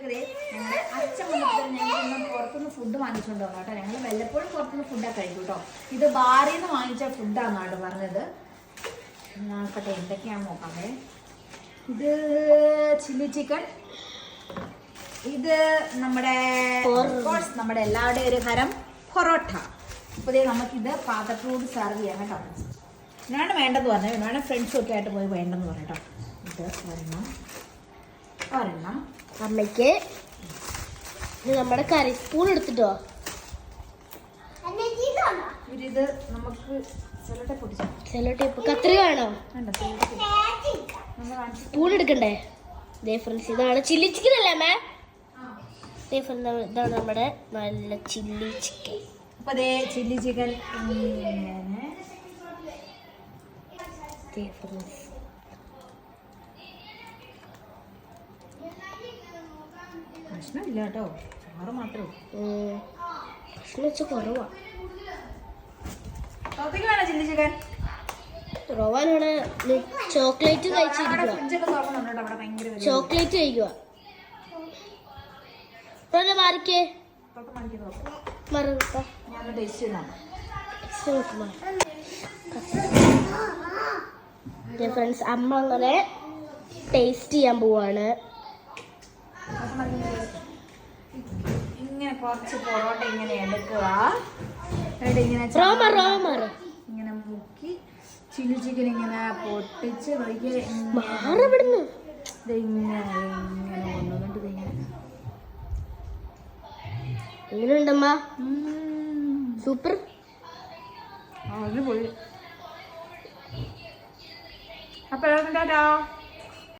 ഞങ്ങളുടെ അച്ഛൻ വന്നപ്പോൾ ഞങ്ങൾ പുറത്തുനിന്ന് ഫുഡ് വാങ്ങിച്ചുകൊണ്ട് വന്നു കേട്ടോ. ഞങ്ങൾ വല്ലപ്പോഴും പുറത്തുനിന്ന് ഫുഡൊക്കെ കഴിക്കും കേട്ടോ. ഇത് ബാറിൽ നിന്ന് വാങ്ങിച്ച ഫുഡാണെന്നാണ് പറഞ്ഞത്. നോക്കട്ടെ എന്തൊക്കെയാണെന്ന് നോക്കാമേ. ഇത് ചില്ലി ചിക്കൻ, ഇത് നമ്മുടെ നമ്മുടെ എല്ലാവരുടെയും ഒരു ഹരം പൊറോട്ട. അപ്പോൾ നമുക്കിത് പാത്രത്തോട് സെർവ് ചെയ്യാം കേട്ടോ. ഞാനാണ് വേണ്ടെന്ന് പറഞ്ഞത്, വേണം ഫ്രണ്ട്സും ഒക്കെ ആയിട്ട് പോയി വേണ്ടെന്ന് പറഞ്ഞു കേട്ടോ. ഇത് ഒരെണ്ണം അമ്മയ്ക്ക്. ഇത് നമ്മുടെ കറി സ്പൂൺ എടുത്തിട്ടോ. ഇത് നമുക്ക് സെല്ലോ ടേപ്പ് കത്രിക വേണോ? സ്പൂൺ എടുക്കണ്ടേ? ഫ്രണ്ട്സ് ഇതാണ് ചില്ലി ചിക്കൻ അല്ലേ അമ്മേ? ഇതാണ് നമ്മുടെ നല്ല ചില്ലി ചിക്കൻ. അപ്പൊ അതേ ചില്ലി ചിക്കൻ ഭക്ഷണമില്ല കേട്ടോ, ചോറ് മാത്രമേ. ഭക്ഷണം വെച്ചാൽ കുറവാ. വേണോ ചില്ലി ചിക്കൻ? റോവാനാണ് ചോക്ലേറ്റ് കഴിച്ചിരിക്കുക. ചോക്ലേറ്റ് കഴിക്കുക. മാറിക്കേ ഫ്രണ്ട്സ്, അമ്മ അങ്ങനെ ടേസ്റ്റ് ചെയ്യാൻ പോവാണ്. ഇങ്ങനെ കുറച്ച് പൊറോട്ട ഇങ്ങനെ എടുക്കുക, ഇങ്ങനെ മുക്കി ചില്ലി ചിക്കൻ ഇങ്ങനെ പൊട്ടിച്ച് എങ്ങനെയുണ്ടമ്മ? സൂപ്പർ. അത് പോയി. അപ്പൊ